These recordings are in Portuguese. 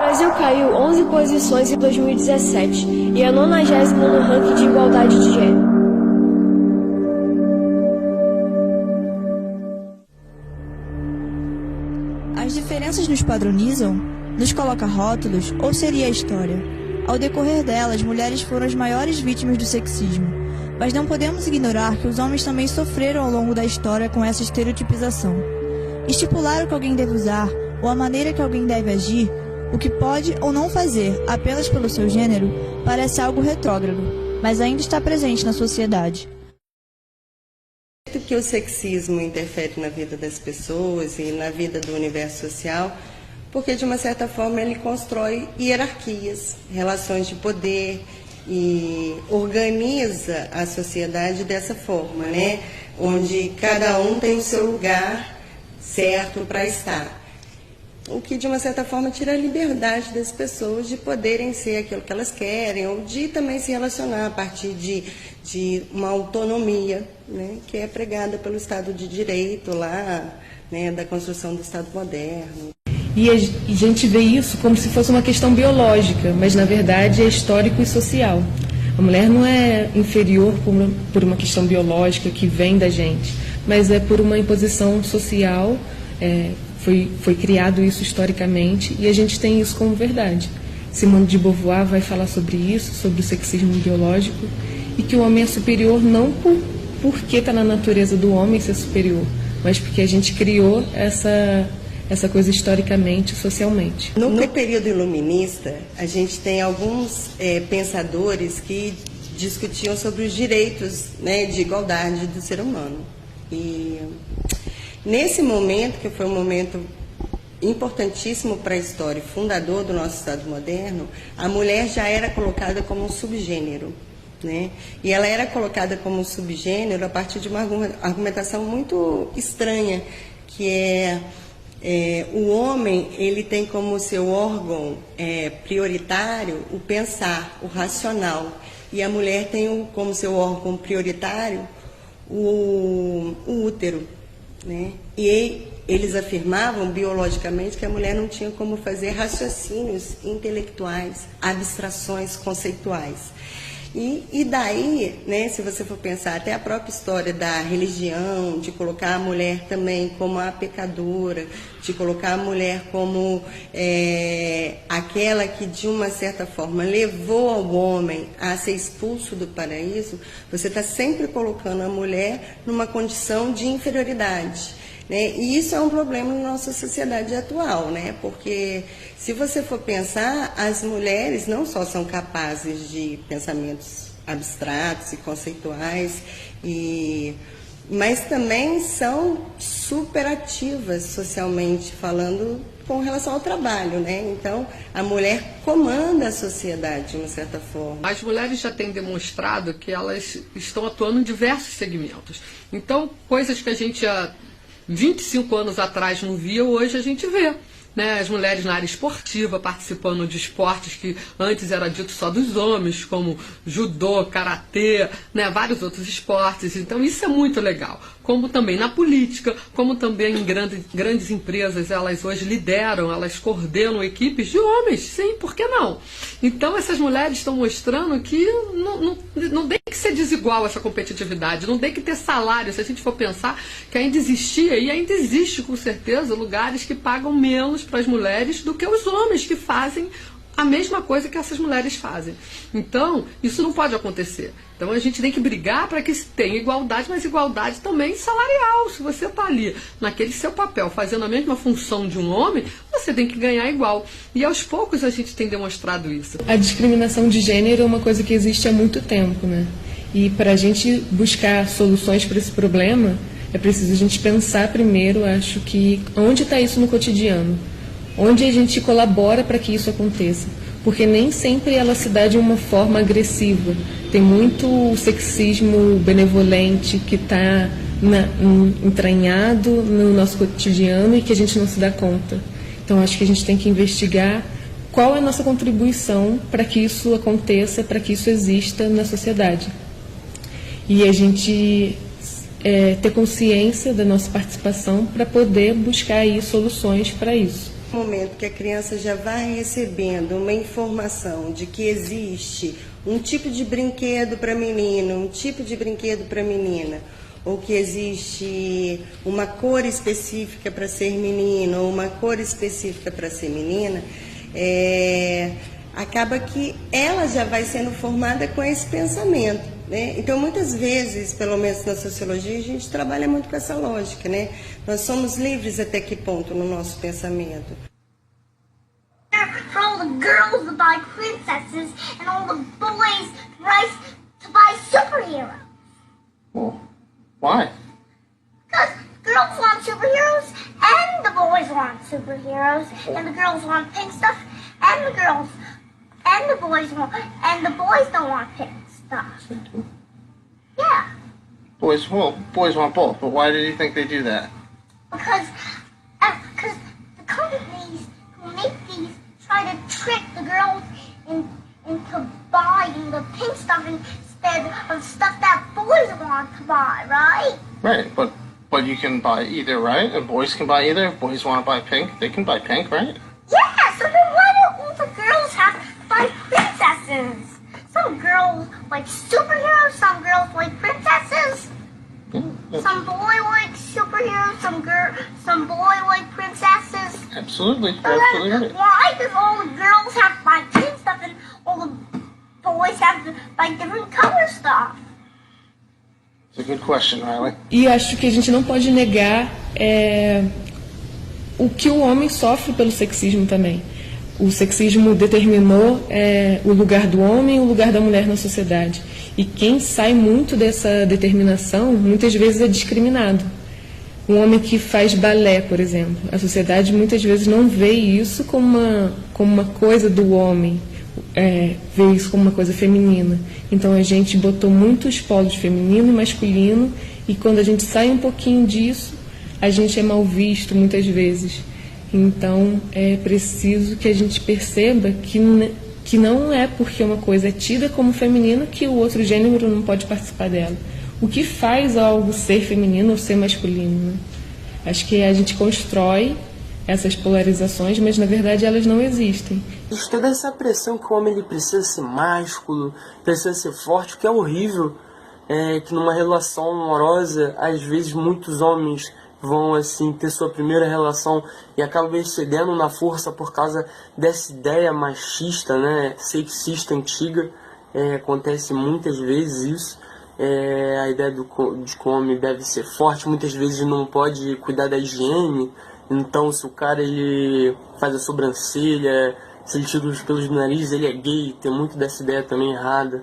Brasil caiu 11 posições em 2017 e é 90º no ranking de igualdade de gênero. As diferenças nos padronizam, nos coloca rótulos ou seria a história? Ao decorrer delas, mulheres foram as maiores vítimas do sexismo, mas não podemos ignorar que os homens também sofreram ao longo da história com essa estereotipização. Estipular o que alguém deve usar ou a maneira que alguém deve agir, o que pode ou não fazer apenas pelo seu gênero, parece algo retrógrado, mas ainda está presente na sociedade. Que o sexismo interfere na vida das pessoas e na vida do universo social, porque de uma certa forma ele constrói hierarquias, relações de poder e organiza a sociedade dessa forma, né? Onde cada um tem o seu lugar certo para estar. O que de uma certa forma tira a liberdade das pessoas de poderem ser aquilo que elas querem, ou de também se relacionar a partir de uma autonomia, né, que é pregada pelo Estado de Direito lá, né, da construção do Estado moderno. E a gente vê isso como se fosse uma questão biológica, mas na verdade é histórico e social. A mulher não é inferior por uma questão biológica que vem da gente, mas é por uma imposição social. Foi criado isso historicamente e a gente tem isso como verdade. Simone de Beauvoir vai falar sobre isso, sobre o sexismo biológico, e que o homem é superior não porque está na natureza do homem ser superior, mas porque a gente criou essa coisa historicamente, socialmente. No período iluminista, a gente tem alguns pensadores que discutiam sobre os direitos, né, de igualdade do ser humano. E nesse momento, que foi um momento importantíssimo para a história, fundador do nosso Estado moderno, a mulher já era colocada como um subgênero, né? E ela era colocada como um subgênero a partir de uma argumentação muito estranha, que o homem ele tem como seu órgão prioritário o pensar, o racional, e a mulher tem como seu órgão prioritário o útero, né? E eles afirmavam biologicamente que a mulher não tinha como fazer raciocínios intelectuais, abstrações conceituais. E daí, né, se você for pensar, até a própria história da religião, de colocar a mulher também como a pecadora, de colocar a mulher como aquela que, de uma certa forma, levou ao homem a ser expulso do paraíso, você está sempre colocando a mulher numa condição de inferioridade. Né? E isso é um problema na nossa sociedade atual, né? Porque se você for pensar, as mulheres não só são capazes de pensamentos abstratos e conceituais, mas também são superativas socialmente falando com relação ao trabalho, né? Então, a mulher comanda a sociedade de uma certa forma. As mulheres já têm demonstrado que elas estão atuando em diversos segmentos. Então, coisas que a gente há 25 anos atrás não via, hoje a gente vê. Né, as mulheres na área esportiva participando de esportes que antes era dito só dos homens, como judô, karatê, né, vários outros esportes. Então isso é muito legal. Como também na política, como também em grandes empresas, elas hoje lideram, elas coordenam equipes de homens, sim, por que não? Então essas mulheres estão mostrando que não tem que ser desigual essa competitividade, não tem que ter salário. Se a gente for pensar que ainda existia, e ainda existe com certeza, lugares que pagam menos para as mulheres do que os homens que fazem a mesma coisa que essas mulheres fazem. Então, isso não pode acontecer. Então, a gente tem que brigar para que se tenha igualdade, mas igualdade também salarial. Se você está ali, naquele seu papel, fazendo a mesma função de um homem, você tem que ganhar igual. E aos poucos a gente tem demonstrado isso. A discriminação de gênero é uma coisa que existe há muito tempo, né? E para a gente buscar soluções para esse problema, é preciso a gente pensar primeiro, acho que, onde está isso no cotidiano? Onde a gente colabora para que isso aconteça, porque nem sempre ela se dá de uma forma agressiva. Tem muito sexismo benevolente que está entranhado no nosso cotidiano e que a gente não se dá conta. Então acho que a gente tem que investigar qual é a nossa contribuição para que isso aconteça, para que isso exista na sociedade. E a gente ter consciência da nossa participação para poder buscar aí soluções para isso. No momento que a criança já vai recebendo uma informação de que existe um tipo de brinquedo para menino, um tipo de brinquedo para menina, ou que existe uma cor específica para ser menino, ou uma cor específica para ser menina, acaba que ela já vai sendo formada com esse pensamento, né? Então, muitas vezes, pelo menos na sociologia, a gente trabalha muito com essa lógica, né? Nós somos livres até que ponto no nosso pensamento? For all the girls to buy princesses and all the boys to buy superheroes. Well, why? Because girls want superheroes and the boys want superheroes and the girls want pink stuff and the boys don't want pink stuff. Yeah. Boys want both, but why do you think they do that? Because the companies who make these try to trick the girls into buying the pink stuff instead of stuff that boys want to buy, right? Right, but you can buy either, right? And boys can buy either. If boys want to buy pink, they can buy pink, right? Yeah, so then why don't all the girls have to buy princesses? Some girls like superheroes, some girls like princesses. Yeah, Some boy likes superheroes, some boy like princesses. absolutely. So You're absolutely then right. why does all the girls have to buy pink stuff and all the boys have to buy different color stuff? It's a good question, Riley. E acho que a gente não pode negar o que o homem sofre pelo sexismo também. O sexismo determinou o lugar do homem e o lugar da mulher na sociedade. E quem sai muito dessa determinação, muitas vezes é discriminado. Um homem que faz balé, por exemplo, a sociedade muitas vezes não vê isso como uma coisa do homem, vê isso como uma coisa feminina. Então a gente botou muitos polos feminino e masculino, e quando a gente sai um pouquinho disso, a gente é mal visto muitas vezes. Então é preciso que a gente perceba que não é porque uma coisa é tida como feminina que o outro gênero não pode participar dela. O que faz algo ser feminino ou ser masculino, né? Acho que a gente constrói essas polarizações, mas na verdade elas não existem. Existe toda essa pressão que o homem ele precisa ser másculo, precisa ser forte, o que é horrível, que numa relação amorosa, às vezes muitos homens vão assim ter sua primeira relação e acabam excedendo na força por causa dessa ideia machista, né, sexista antiga. Acontece muitas vezes isso. A ideia de que o homem deve ser forte, muitas vezes não pode cuidar da higiene. Então, se o cara ele faz a sobrancelha, se ele tira os pelos do nariz, ele é gay. Tem muito dessa ideia também errada.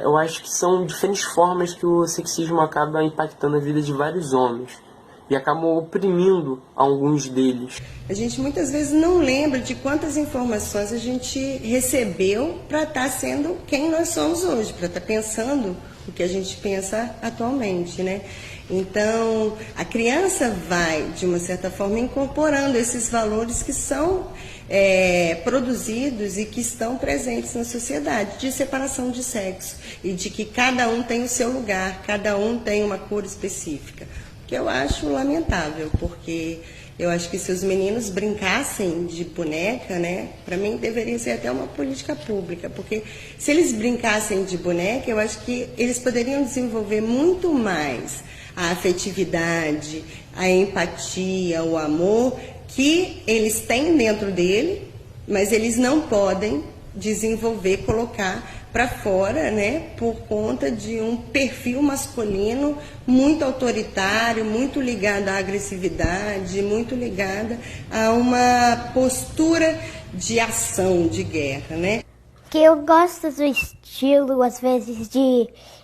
Eu acho que são diferentes formas que o sexismo acaba impactando a vida de vários homens e acabam oprimindo alguns deles. A gente muitas vezes não lembra de quantas informações a gente recebeu para estar sendo quem nós somos hoje, para estar pensando o que a gente pensa atualmente, né? Então, a criança vai, de uma certa forma, incorporando esses valores que são produzidos e que estão presentes na sociedade, de separação de sexo e de que cada um tem o seu lugar, cada um tem uma cor específica. O que eu acho lamentável, porque eu acho que se os meninos brincassem de boneca, né, para mim deveria ser até uma política pública, porque se eles brincassem de boneca, eu acho que eles poderiam desenvolver muito mais a afetividade, a empatia, o amor que eles têm dentro dele, mas eles não podem desenvolver, colocar para fora, né, por conta de um perfil masculino muito autoritário, muito ligado à agressividade, muito ligado a uma postura de ação, de guerra, né? Que eu gosto do estilo, às vezes,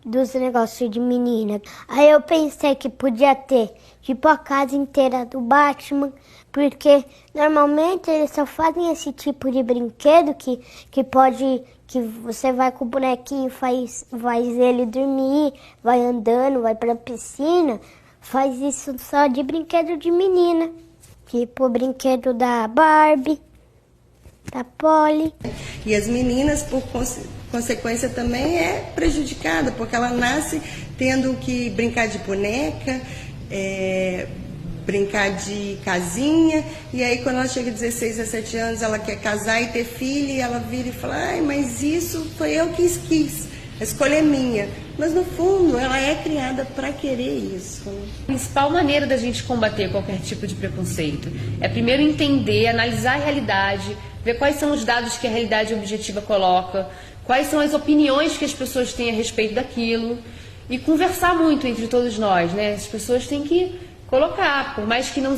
dos negócios de menina. Aí eu pensei que podia ter, tipo, a casa inteira do Batman, porque normalmente eles só fazem esse tipo de brinquedo que você vai com o bonequinho, faz ele dormir, vai andando, vai pra piscina, faz isso só de brinquedo de menina. Tipo o brinquedo da Barbie, da Polly. E as meninas, por consequência, também é prejudicada, porque ela nasce tendo que brincar de boneca, brincar de casinha, e aí quando ela chega a 16, 17 anos, ela quer casar e ter filho, e ela vira e fala, ai, mas isso foi eu que quis, a escolha é minha. Mas no fundo, ela é criada para querer isso. A principal maneira da gente combater qualquer tipo de preconceito é primeiro entender, analisar a realidade, ver quais são os dados que a realidade objetiva coloca, quais são as opiniões que as pessoas têm a respeito daquilo, e conversar muito entre todos nós, né? As pessoas têm que colocar, por mais que não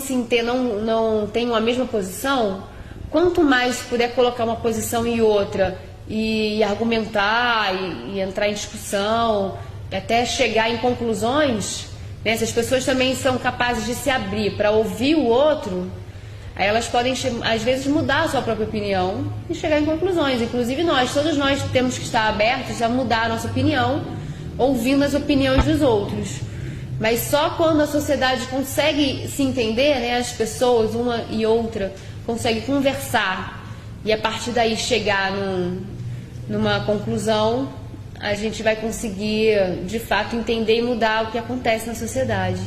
tenham a mesma posição, quanto mais puder colocar uma posição e outra, e argumentar, e entrar em discussão, e até chegar em conclusões, né? Se as pessoas também são capazes de se abrir para ouvir o outro, aí elas podem, às vezes, mudar a sua própria opinião e chegar em conclusões. Inclusive todos nós temos que estar abertos a mudar a nossa opinião, ouvindo as opiniões dos outros. Mas só quando a sociedade consegue se entender, né, as pessoas, uma e outra, conseguem conversar e a partir daí chegar numa conclusão, a gente vai conseguir, de fato, entender e mudar o que acontece na sociedade.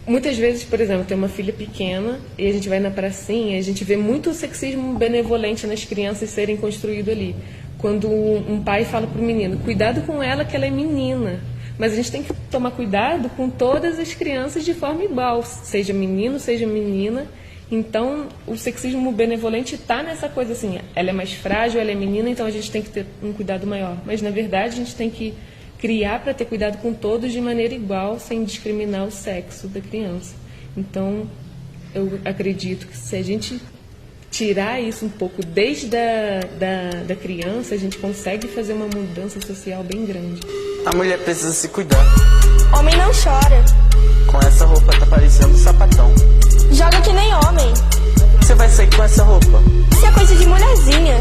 Muitas vezes, por exemplo, tem uma filha pequena e a gente vai na pracinha e a gente vê muito sexismo benevolente nas crianças serem construído ali. Quando um pai fala para o menino, cuidado com ela que ela é menina. Mas a gente tem que tomar cuidado com todas as crianças de forma igual, seja menino, seja menina. Então, o sexismo benevolente está nessa coisa assim, ela é mais frágil, ela é menina, então a gente tem que ter um cuidado maior. Mas, na verdade, a gente tem que criar para ter cuidado com todos de maneira igual, sem discriminar o sexo da criança. Então, eu acredito que se a gente tirar isso um pouco desde da criança, a gente consegue fazer uma mudança social bem grande. A mulher precisa se cuidar. Homem não chora. Com essa roupa tá parecendo um sapatão. Joga que nem homem. Você vai sair com essa roupa? Isso é coisa de mulherzinha.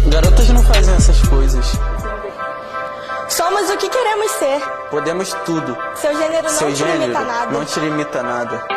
Garotas não fazem essas coisas. Somos o que queremos ser. Podemos tudo. Seu gênero não te limita a nada. Não te limita a nada.